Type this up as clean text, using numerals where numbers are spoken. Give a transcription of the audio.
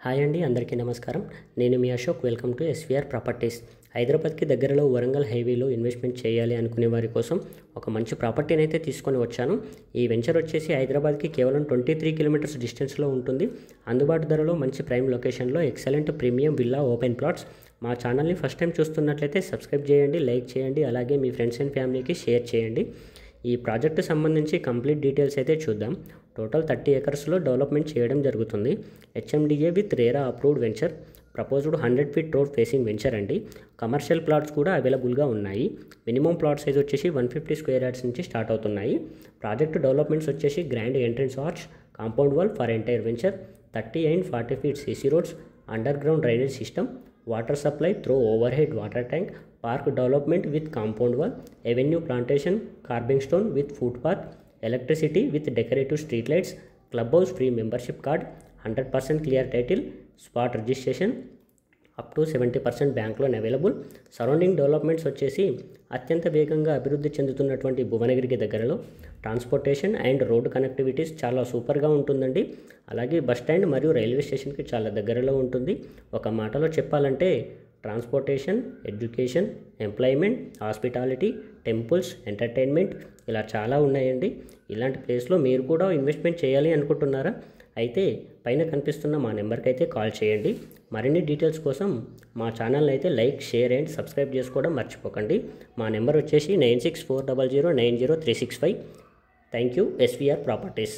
Hi అండి, అందరికీ నమస్కారం. నేను మీ Ashok. Welcome to SVR properties. హైదరాబాద్కి దగ్గరలో వరంగల్ హైవేలో ఇన్వెస్ట్మెంట్ చేయాలి అనుకునే వారి కోసం ఒక మంచి ప్రాపర్టీని అయితే తీసుకొని వచ్చాను. ఈ వెంచర్ వచ్చేసి హైదరాబాద్కి కేవలం 23 కిలోమీటర్స్ డిస్టెన్స్లో ఉంటుంది. అందుబాటు ధరలో మంచి ప్రైమ్ లొకేషన్లో excellent premium villa open plots. మా ఛానల్ని ఫస్ట్ టైం చూస్తున్నట్లయితే సబ్స్క్రైబ్ చేయండి, లైక్ చేయండి, అలాగే మీ ఫ్రెండ్స్ అండ్ ఫ్యామిలీకి షేర్ చేయండి. ఈ ప్రాజెక్టు సంబంధించి కంప్లీట్ డీటెయిల్స్ అయితే చూద్దాం. టోటల్ 30 ఎకర్స్లో డెవలప్మెంట్ చేయడం జరుగుతుంది. HMDA with RERA approved venture. Proposed 100 feet road facing venture అండి. కమర్షియల్ ప్లాట్స్ కూడా అవైలబుల్గా ఉన్నాయి. మినిమం ప్లాట్ సైజ్ వచ్చేసి 150 స్క్వేర్ యార్డ్స్ నుంచి స్టార్ట్ అవుతున్నాయి. ప్రాజెక్ట్ డెవలప్మెంట్స్ వచ్చేసి grand entrance arch, compound wall for entire venture, 30 and 40 feet CC roads, underground drainage system, water supply through overhead water tank, park development with compound wall, avenue plantation, carving stone with footpath, electricity with decorative street lights, clubhouse free membership card, 100% clear title, spot registration, up to 70% bank loan available. Surrounding developments వచ్చేసి అత్యంత వేగంగా అభివృద్ధి చెందుతున్నటువంటి భువనగిరికి దగ్గరలో transportation and road connectivities చాలా సూపర్గా ఉంటుందండి. అలాగే bus stand మరియు రైల్వే స్టేషన్కి చాలా దగ్గరలో ఉంటుంది. ఒక మాటలో చెప్పాలంటే transportation, education, employment, hospitality, temples, entertainment ఇలా చాలా ఉన్నాయండి. ఇలాంటి ప్లేస్లో మీరు కూడా ఇన్వెస్ట్మెంట్ చేయాలి అనుకుంటున్నారా? అయితే పైన కనిపిస్తున్న మా నెంబర్కి అయితే కాల్ చేయండి. మరిన్ని డీటెయిల్స్ కోసం మా ఛానల్ని అయితే లైక్, షేర్ అండ్ సబ్స్క్రైబ్ చేసుకోవడం మర్చిపోకండి. మా నెంబర్ వచ్చేసి 9640090365. Thank you. SVR properties.